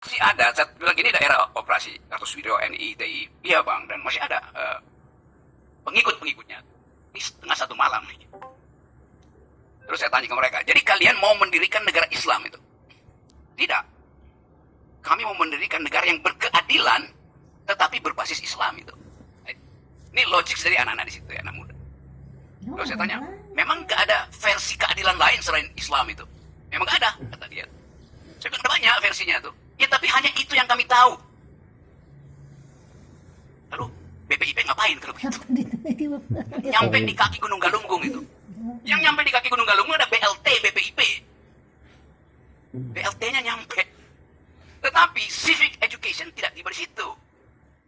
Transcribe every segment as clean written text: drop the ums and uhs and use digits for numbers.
Masih ada, saya bilang ini daerah operasi Kartosuwiryo NI, TI, iya bang, dan masih ada pengikut-pengikutnya. Ini setengah satu malam. Terus saya tanya ke mereka, jadi kalian mau mendirikan negara Islam itu? Tidak. Kami mau mendirikan negara yang berkeadilan, tetapi berbasis Islam itu. Ini logik dari anak-anak di situ, ya, anak muda. Terus saya tanya, memang gak ada versi keadilan lain selain Islam itu? Memang gak ada, kata dia. Saya bilang, ada banyak versinya tuh. Ya tapi hanya itu yang kami tahu. Lalu BPIP ngapain kalau begitu? Nyampe di kaki Gunung Galunggung itu. Yang nyampe di kaki Gunung Galunggung ada BLT BPIP. BLT-nya nyampe. Tetapi civic education tidak tiba di situ.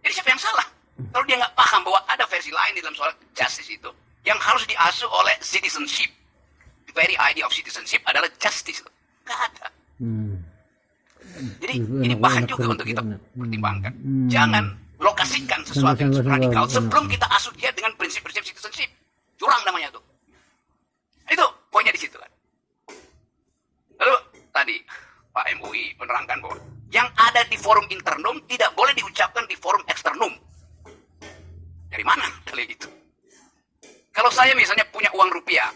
Jadi siapa yang salah? Kalau dia nggak paham bahwa ada versi lain di dalam soal justice itu, yang harus diasuh oleh citizenship. The very idea of citizenship adalah justice. Nggak ada. Jadi ini bahan juga untuk kita pertimbangkan. Jangan lokasikan sesuatu yang radikal sebelum kita asuh dia dengan prinsip-prinsip citizenship. Curang namanya tuh. Itu poinnya di situ kan. Lalu tadi Pak MUI menerangkan bahwa yang ada di forum internum tidak boleh diucapkan di forum eksternum. Dari mana kali itu? Kalau saya misalnya punya uang rupiah,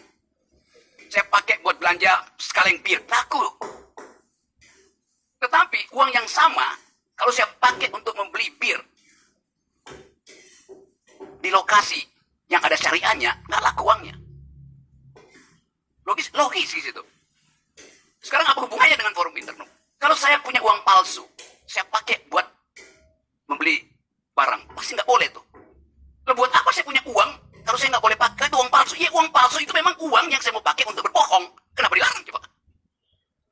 saya pakai buat belanja sekaleng bir, laku. Tetapi uang yang sama, kalau saya pakai untuk membeli bir di lokasi yang ada syariahnya, nggak laku uangnya. Logis di situ. Sekarang apa hubungannya dengan forum internum? Kalau saya punya uang palsu, saya pakai buat membeli barang, pasti nggak boleh tuh. Lalu buat apa saya punya uang kalau saya nggak boleh pakai itu uang palsu? Iya, uang palsu itu memang uang yang saya mau pakai untuk berbohong. Kenapa dilarang coba?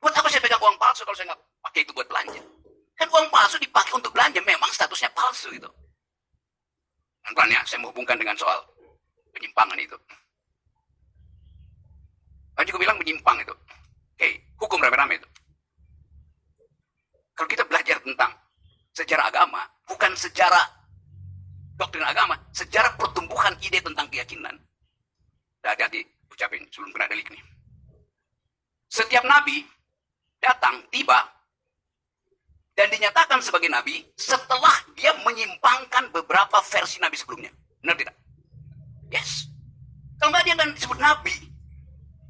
Buat apa saya pegang uang palsu kalau saya nggak pakai itu buat belanja? Kan uang palsu dipakai untuk belanja, memang statusnya palsu itu. Pelan ya, saya menghubungkan dengan soal penyimpangan itu. Saya juga bilang menyimpang itu. Oke, hukum rame-rame itu. Kalau kita belajar tentang sejarah agama, bukan sejarah doktrin agama, sejarah pertumbuhan ide tentang keyakinan. Hati-hati ucapin sebelum kena delik nih. Setiap nabi datang, tiba, dan dinyatakan sebagai nabi setelah dia menyimpangkan beberapa versi nabi sebelumnya. Benar tidak? Yes. Kalau nggak dia akan disebut nabi.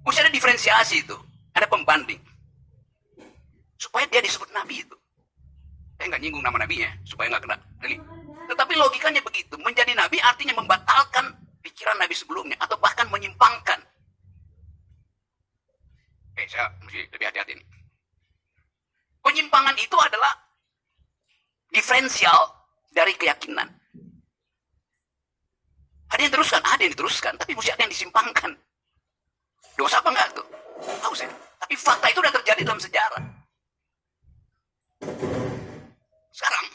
Mesti ada diferensiasi itu. Ada pembanding. Supaya dia disebut nabi itu. Saya nggak nyinggung nama nabinya, supaya nggak kena delik. Tetapi logikanya begitu. Menjadi nabi artinya membatalkan pikiran nabi sebelumnya. Atau bahkan menyimpangkan. Saya mesti lebih hati-hati nih. Penyimpangan itu adalah diferensial dari keyakinan. Ada yang teruskan, ada yang diteruskan. Tapi mesti ada yang disimpangkan. Dosa apa enggak tuh? Tahu saya. Tapi fakta itu sudah terjadi dalam sejarah. Sekarang,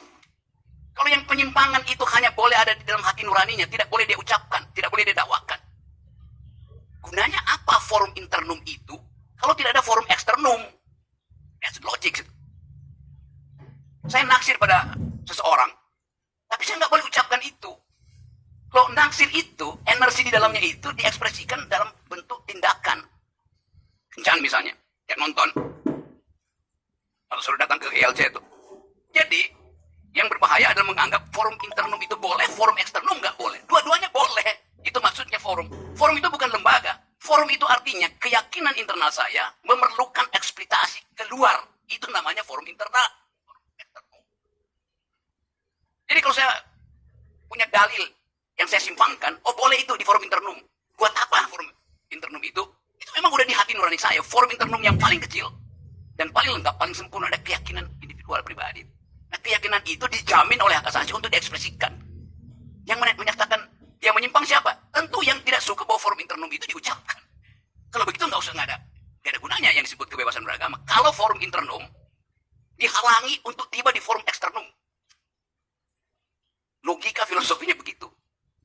kalau yang penyimpangan itu hanya boleh ada di dalam hati nuraninya, tidak boleh dia ucapkan, tidak boleh dia dakwakan. Gunanya apa forum internum itu kalau tidak ada forum eksternum? That's logic. Saya naksir pada seseorang, tapi saya nggak boleh ucapkan itu. Kalau naksir itu, energi di dalamnya itu diekspresikan dalam bentuk tindakan. Kencan misalnya, kayak nonton. Kalau suruh datang ke ILC itu. Jadi, yang berbahaya adalah menganggap forum internum itu boleh, forum eksternum nggak boleh. Dua-duanya boleh. Itu maksudnya forum. Forum itu bukan lembaga. Forum itu artinya keyakinan internal saya memerlukan eksploitasi keluar. Itu namanya forum internal. Jadi kalau saya punya dalil yang saya simpangkan, oh boleh itu di forum internum. Buat apa forum internum itu? Itu memang udah di hati nurani saya. Forum internum yang paling kecil dan paling lengkap, paling sempurna ada keyakinan individual pribadi. Nah, keyakinan itu dijamin oleh hak asasi untuk diekspresikan. Yang menyatakan yang menyimpang siapa? Tentu yang tidak suka bahwa forum internum itu diucapkan. Kalau begitu nggak ada gunanya yang disebut kebebasan beragama. Kalau forum internum dihalangi untuk tiba di forum eksternum. Logika filosofinya begitu.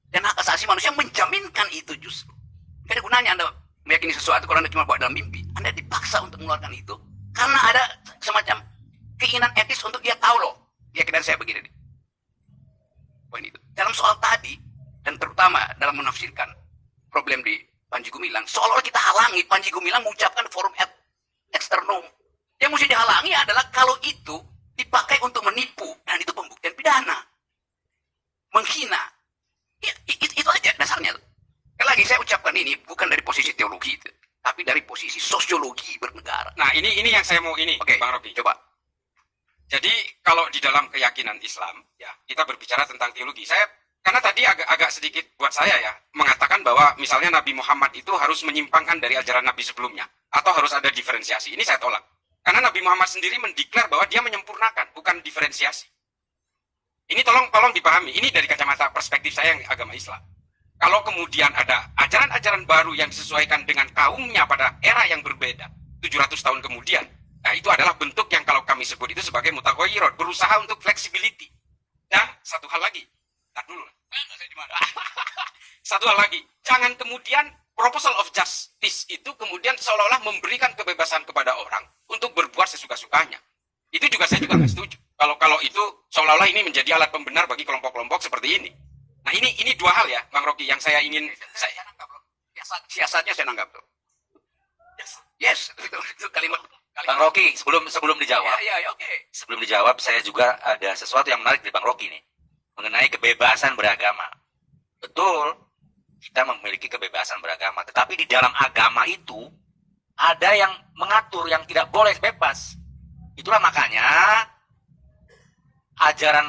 Dan hak asasi manusia menjaminkan itu justru. Gak ada gunanya Anda meyakini sesuatu kalau Anda cuma bawa dalam mimpi. Anda dipaksa untuk mengeluarkan itu. Karena ada semacam keinginan etis untuk dia tahu loh. Keyakinan saya begini. Poin itu. Dalam soal tadi, dan terutama dalam menafsirkan problem di Panji Gumilang, seolah-olah kita halangi Panji Gumilang mengucapkan forum eksternum. Yang mesti dihalangi adalah kalau itu dipakai untuk menipu, dan itu pembuktian pidana. Menghina. Ya, itu aja dasarnya. Sekali lagi saya ucapkan ini bukan dari posisi teologi itu, tapi dari posisi sosiologi bernegara. Nah, ini yang saya mau ini, Oke, Bang Rocky. coba. Jadi kalau di dalam keyakinan Islam, ya kita berbicara tentang teologi. Karena tadi agak sedikit buat saya ya mengatakan bahwa misalnya Nabi Muhammad itu harus menyimpangkan dari ajaran Nabi sebelumnya, atau harus ada diferensiasi. Ini saya tolak. Karena Nabi Muhammad sendiri mendeklar bahwa dia menyempurnakan, bukan diferensiasi. Ini tolong dipahami. Ini dari kacamata perspektif saya yang agama Islam. Kalau kemudian ada ajaran-ajaran baru yang disesuaikan dengan kaumnya pada era yang berbeda, 700 tahun kemudian, nah itu adalah bentuk yang kalau kami sebut itu sebagai mutaghayyirat, berusaha untuk flexibility. Dan satu hal lagi, tak dulu. Satu hal lagi, jangan kemudian proposal of justice itu kemudian seolah-olah memberikan kebebasan kepada orang untuk berbuat sesuka-sukanya. Itu juga saya juga nggak setuju. Kalau itu seolah-olah ini menjadi alat pembenar bagi kelompok-kelompok seperti ini. Nah ini dua hal ya, Bang Rocky, yang saya ingin Saya nanggap, bro. Siasatnya saya nanggap, bro. Yes, itu kalimat. Bang Rocky, sebelum dijawab, Ya, oke. sebelum dijawab, saya juga ada sesuatu yang menarik dari Bang Rocky nih, mengenai kebebasan beragama. Betul, kita memiliki kebebasan beragama, tetapi di dalam agama itu ada yang mengatur yang tidak boleh bebas. Itulah makanya ajaran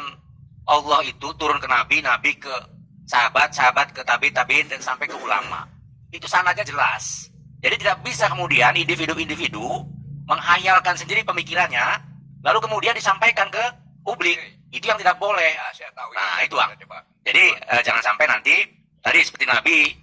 Allah itu turun ke Nabi, Nabi ke sahabat ke tabi'in dan sampai ke ulama. Itu sanadnya jelas. Jadi tidak bisa kemudian individu-individu menghayalkan sendiri pemikirannya, lalu kemudian disampaikan ke publik. Itu yang tidak boleh. Ya, saya tahu. Nah, Ya. itu Bang. Jadi jangan sampai nanti tadi seperti Nabi